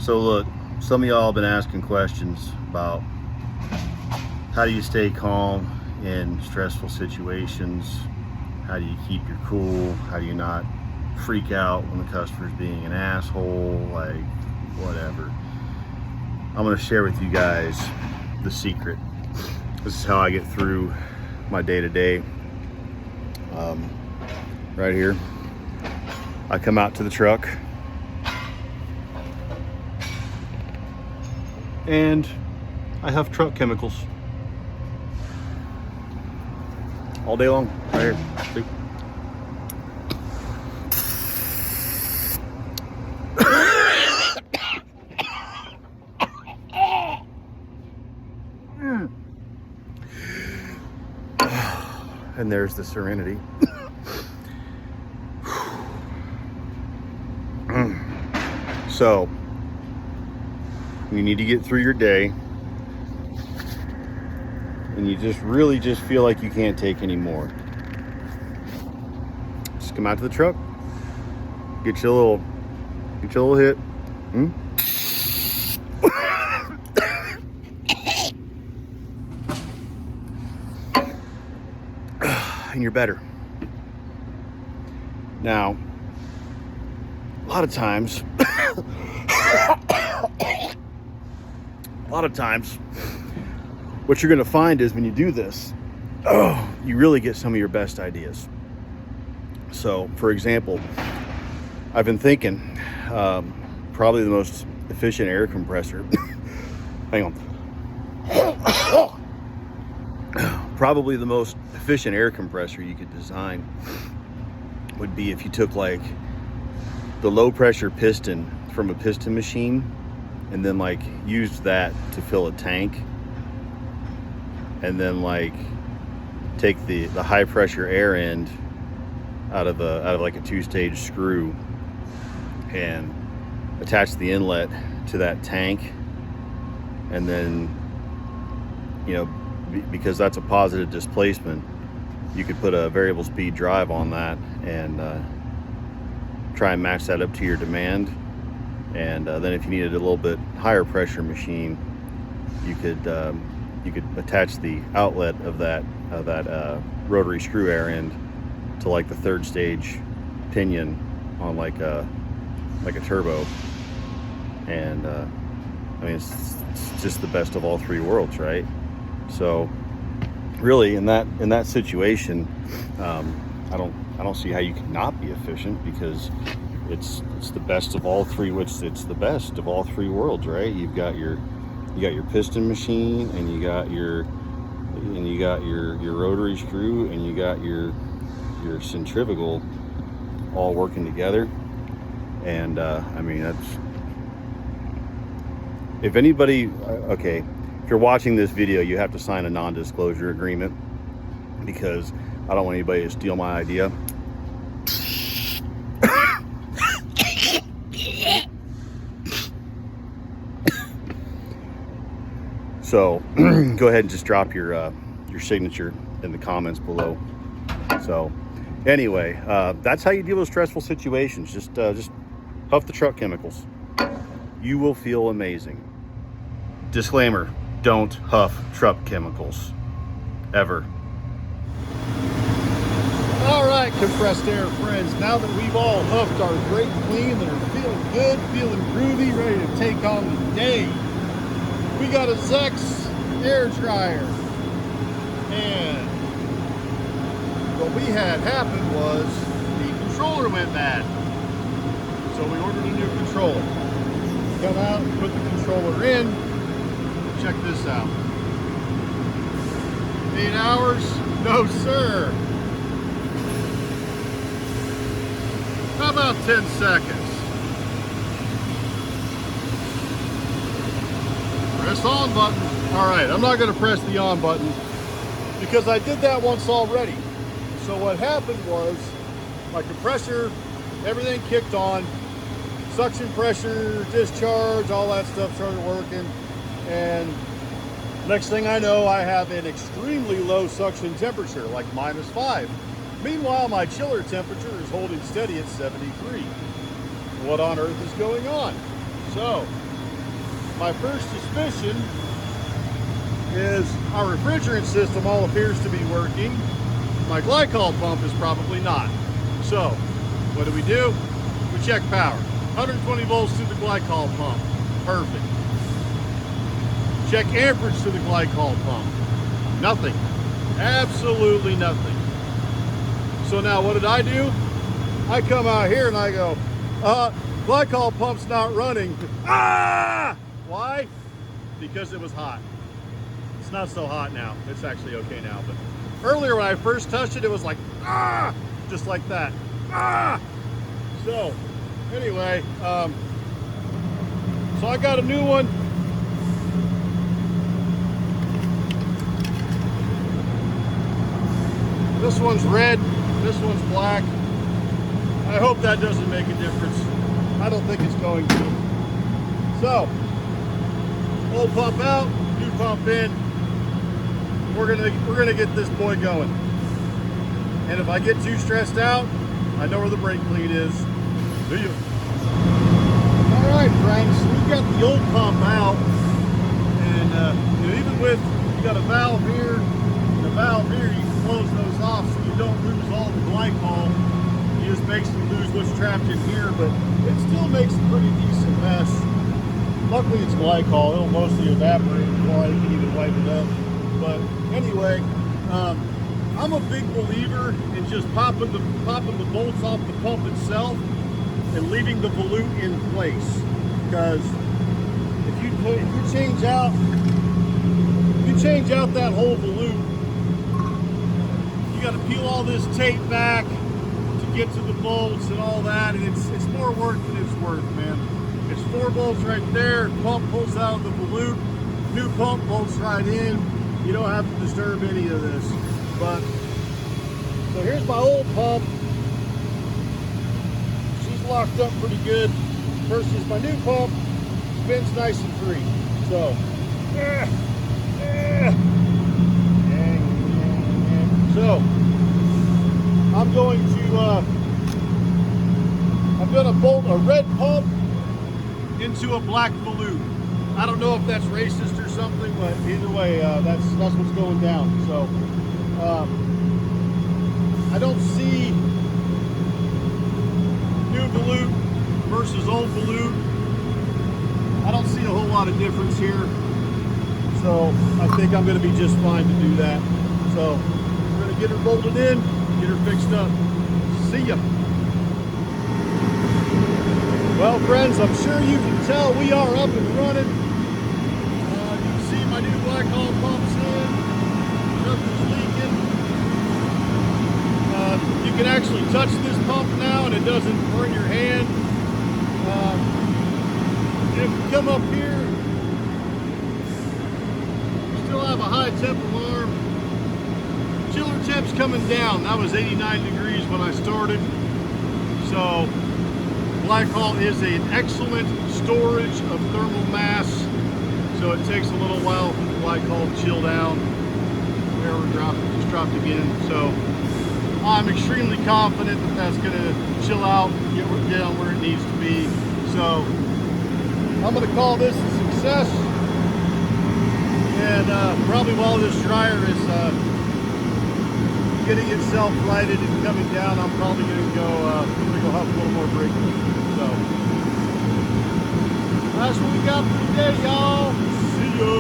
So look, some of y'all have been asking questions about how do you stay calm in stressful situations? How do you keep your cool? How do you not freak out when the customer's being an asshole? Like, whatever. I'm gonna share with you guys the secret. This is how I get through my day-to-day. Right here, I come out to the truck and I huff truck chemicals all day long, right here. See? And there's the Serenity. So, you need to get through your day and you really feel like you can't take any more. Just come out to the truck, get you a little hit. And you're better. Now, a lot of times, what you're going to find is when you do this, you really get some of your best ideas. So, for example, I've been thinking probably the most efficient air compressor. Hang on. Probably the most efficient air compressor you could design would be if you took like the low pressure piston from a piston machine and then like used that to fill a tank, and then like take the high pressure air end out of like a 2-stage screw and attach the inlet to that tank, and then, you know, because that's a positive displacement, you could put a variable speed drive on that and try and match that up to your demand. And then if you needed a little bit higher pressure machine, you could attach the outlet of that rotary screw air end to like the 3rd stage pinion on like a turbo. And I mean, it's just the best of all 3 worlds, right? So really, in that situation, I don't see how you could not be efficient, because it's the best of all 3. It's the best of all 3 worlds, right? You got your piston machine, and you got your rotary screw, and you got your centrifugal all working together. And I mean, that's, if anybody, okay, if you're watching this video, you have to sign a non-disclosure agreement, because I don't want anybody to steal my idea. So go ahead and just drop your signature in the comments below. So anyway, that's how you deal with stressful situations. Just huff the truck chemicals. You will feel amazing. Disclaimer: don't huff truck chemicals, ever. All right, compressed air friends, now that we've all huffed our great clean and are feeling good, feeling groovy, ready to take on the day, we got a Zeks air dryer. And what we had happen was the controller went bad. So we ordered a new controller. Come out, put the controller in. Check this out. 8 hours? No, sir. How about 10 seconds? Press on button. All right, I'm not gonna press the on button because I did that once already. So what happened was my compressor, everything kicked on, suction pressure, discharge, all that stuff started working. And next thing I know, I have an extremely low suction temperature, like -5. Meanwhile, my chiller temperature is holding steady at 73. What on earth is going on? So my first suspicion is our refrigerant system all appears to be working. My glycol pump is probably not. So, what do? We check power. 120 volts to the glycol pump. Perfect. Check amperage to the glycol pump. Nothing. Absolutely nothing. So now what did I do? I come out here and I go, glycol pump's not running. Ah! Why? Because it was hot. It's not so hot now. It's actually okay now. But earlier when I first touched it, it was like, ah! Just like that. Ah! So, anyway, so I got a new one. This one's red, this one's black. I hope that doesn't make a difference. I don't think it's going to. So, old pump out, new pump in. We're gonna get this boy going. And if I get too stressed out, I know where the brake clean is. See ya. All right, friends, we've got the old pump out, and you know, even with you got a valve here and a valve here, you can close those off so you don't lose all the glycol. You just basically lose what's trapped in here, but it still makes a pretty decent mess. Luckily, it's glycol; it'll mostly evaporate before I can even wipe it up. But anyway, I'm a big believer in just popping the bolts off the pump itself and leaving the volute in place, because if you change out that whole volute, you got to peel all this tape back to get to the bolts and all that, and it's more work than it's worth, man. It's 4 bolts right there. Pump pulls out of the volute. New pump bolts right in. You don't have to disturb any of this. But so here's my old pump. She's locked up pretty good versus my new pump. Spins nice and free. So, so I'm going to I'm gonna bolt a red pump into a black volute. I don't know if that's racist or something, but either way, that's what's going down. So I don't see new volute versus old volute. I don't see a whole lot of difference here. So I think I'm going to be just fine to do that. So we're going to get her bolted in, get her fixed up. See ya. Well, friends, I'm sure you can tell we are up and running. You can see my new glycol pumps in. Nothing's leaking. You can actually touch this pump now and it doesn't burn your hand. If you come up here, you still have a high temp alarm. Chiller temp's coming down. That was 89 degrees when I started. So glycol is an excellent storage of thermal mass. So it takes a little while for the glycol to chill down. There we dropped, just dropped again. So I'm extremely confident that that's going to chill out, get down where it needs to be. So I'm going to call this a success. And probably while this dryer is getting itself lighted and coming down, I'm probably going to go have a little more brake. So that's what we got for today, y'all. See ya.